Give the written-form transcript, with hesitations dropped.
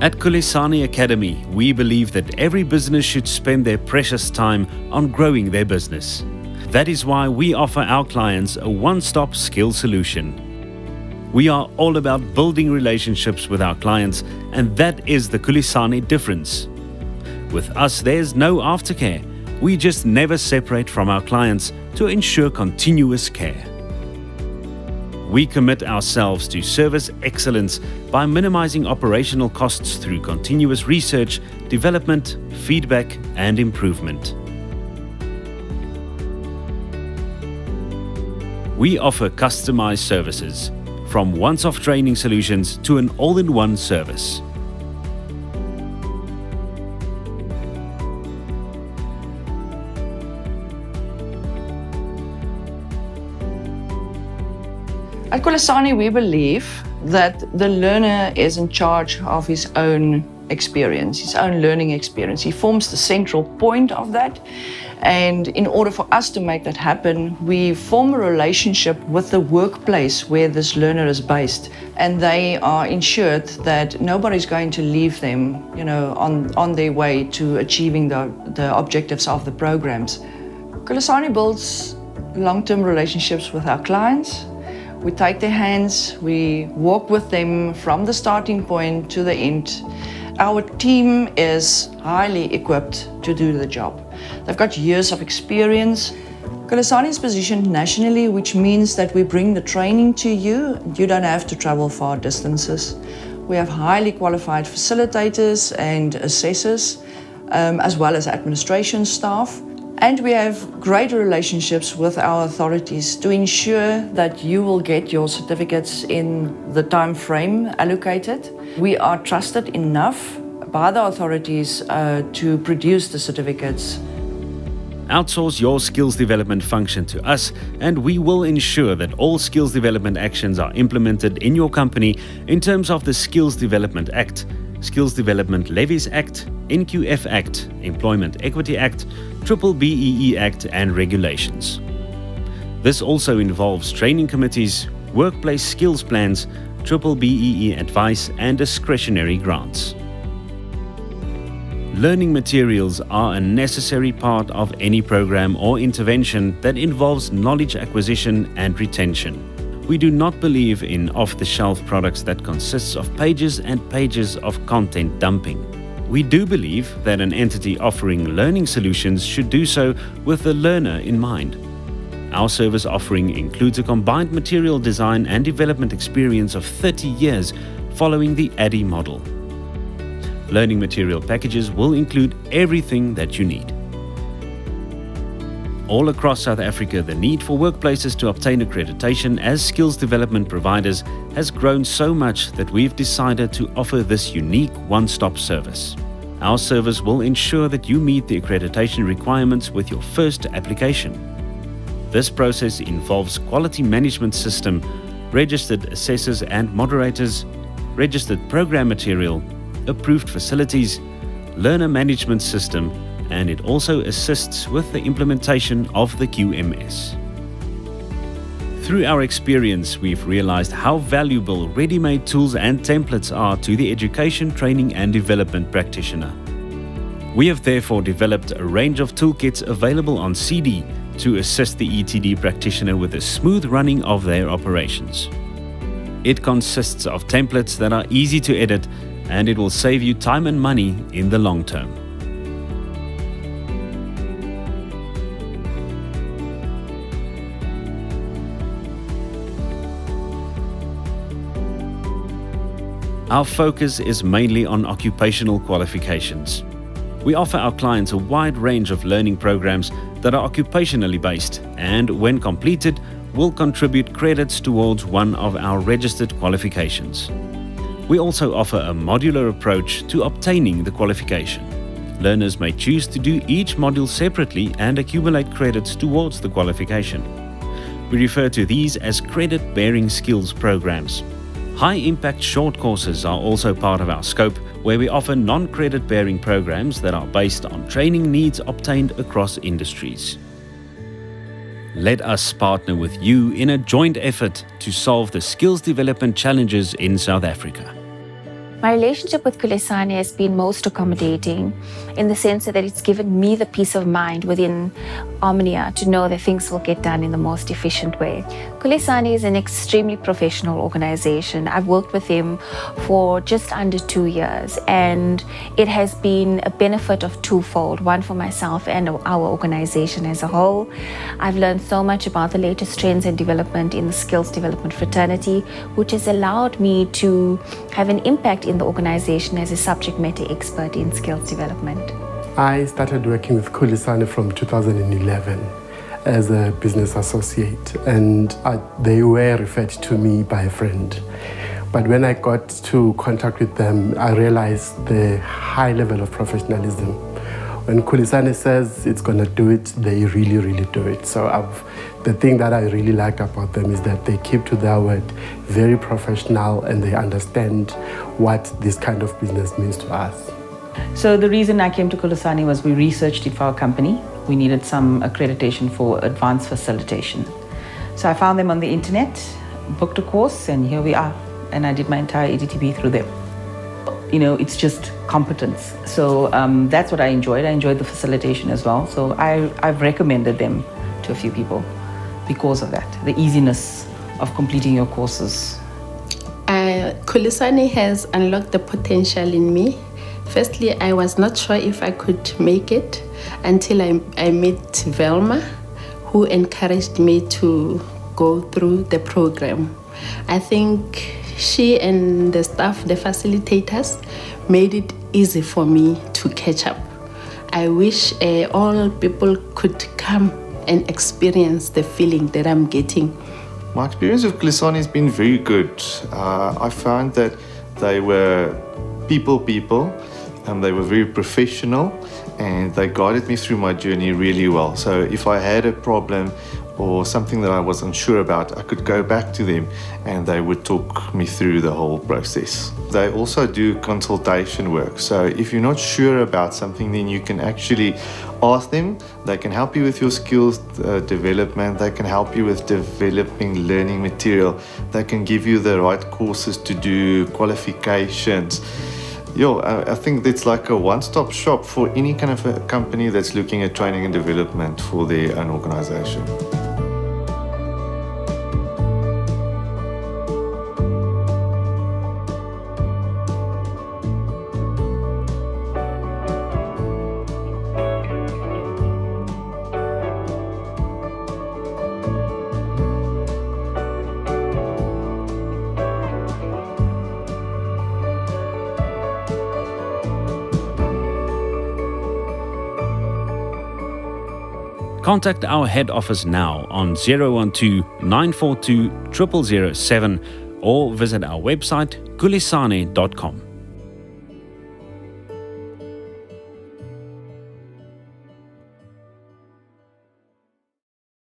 At Khulisane Academy, we believe that every business should spend their precious time on growing their business. That is why we offer our clients a one-stop skill solution. We are all about building relationships with our clients, and that is the Khulisane difference. With us, there's no aftercare. We just never separate from our clients to ensure continuous care. We commit ourselves to service excellence by minimizing operational costs through continuous research, development, feedback, and improvement. We offer customized services, from once-off training solutions to an all-in-one service. At Khulisane, we believe that the learner is in charge of his own experience, his own learning experience. He forms the central point of that. And in order for us to make that happen, we form a relationship with the workplace where this learner is based. And they are ensured that nobody's going to leave them, on their way to achieving the objectives of the programs. Khulisane builds long-term relationships with our clients. We take their hands, we walk with them from the starting point to the end. Our team is highly equipped to do the job. They've got years of experience. Khulisane is positioned nationally, which means that we bring the training to you. You don't have to travel far distances. We have highly qualified facilitators and assessors, as well as administration staff. And we have great relationships with our authorities to ensure that you will get your certificates in the time frame allocated. We are trusted enough by the authorities to produce the certificates. Outsource your skills development function to us, and we will ensure that all skills development actions are implemented in your company in terms of the Skills Development Act, Skills Development Levies Act, NQF Act, Employment Equity Act, B-BBEEE Act and regulations. This also involves training committees, workplace skills plans, B-BBEE advice and discretionary grants. Learning materials are a necessary part of any program or intervention that involves knowledge acquisition and retention. We do not believe in off-the-shelf products that consists of pages and pages of content dumping. We do believe that an entity offering learning solutions should do so with the learner in mind. Our service offering includes a combined material design and development experience of 30 years following the ADDIE model. Learning material packages will include everything that you need. All across South Africa, the need for workplaces to obtain accreditation as skills development providers has grown so much that we've decided to offer this unique one-stop service. Our service will ensure that you meet the accreditation requirements with your first application. This process involves quality management system, registered assessors and moderators, registered program material, approved facilities, learner management system, and it also assists with the implementation of the QMS. Through our experience, we've realized how valuable ready-made tools and templates are to the education, training and development practitioner. We have therefore developed a range of toolkits available on CD to assist the ETD practitioner with the smooth running of their operations. It consists of templates that are easy to edit, and it will save you time and money in the long term. Our focus is mainly on occupational qualifications. We offer our clients a wide range of learning programs that are occupationally based and, when completed, will contribute credits towards one of our registered qualifications. We also offer a modular approach to obtaining the qualification. Learners may choose to do each module separately and accumulate credits towards the qualification. We refer to these as credit-bearing skills programs. High-impact short courses are also part of our scope, where we offer non-credit bearing programs that are based on training needs obtained across industries. Let us partner with you in a joint effort to solve the skills development challenges in South Africa. My relationship with Khulisane has been most accommodating in the sense that it's given me the peace of mind within Omnia to know that things will get done in the most efficient way. Khulisane is an extremely professional organization. I've worked with them for just under 2 years, and it has been a benefit of twofold, one for myself and our organization as a whole. I've learned so much about the latest trends and development in the skills development fraternity, which has allowed me to have an impact in the organization as a subject matter expert in skills development. I started working with Khulisane from 2011 as a business associate, and they were referred to me by a friend. But when I got to contact with them, I realized the high level of professionalism. When Khulisane says it's going to do it, they really, really do it. So the thing that I really like about them is that they keep to their word, very professional, and they understand what this kind of business means to us. So the reason I came to Khulisane was we researched it for our company. We needed some accreditation for advanced facilitation. So I found them on the internet, booked a course, and here we are. And I did my entire EDTB through them. You know, it's just competence. So that's what I enjoyed. I enjoyed the facilitation as well. So I've recommended them to a few people because of that, the easiness of completing your courses. Khulisane has unlocked the potential in me. Firstly, I was not sure if I could make it until I met Velma, who encouraged me to go through the program. I think she and the staff, the facilitators, made it easy for me to catch up. I wish all people could come and experience the feeling that I'm getting. My experience with Khulisane has been very good. I found that they were people, and they were very professional, and they guided me through my journey really well. So if I had a problem or something that I was unsure about, I could go back to them and they would talk me through the whole process. They also do consultation work. So if you're not sure about something, then you can actually ask them. They can help you with your skills development. They can help you with developing learning material. They can give you the right courses to do, qualifications. I think it's like a one-stop shop for any kind of a company that's looking at training and development for their own organization. Contact our head office now on 012 942 0007 or visit our website khulisane.com.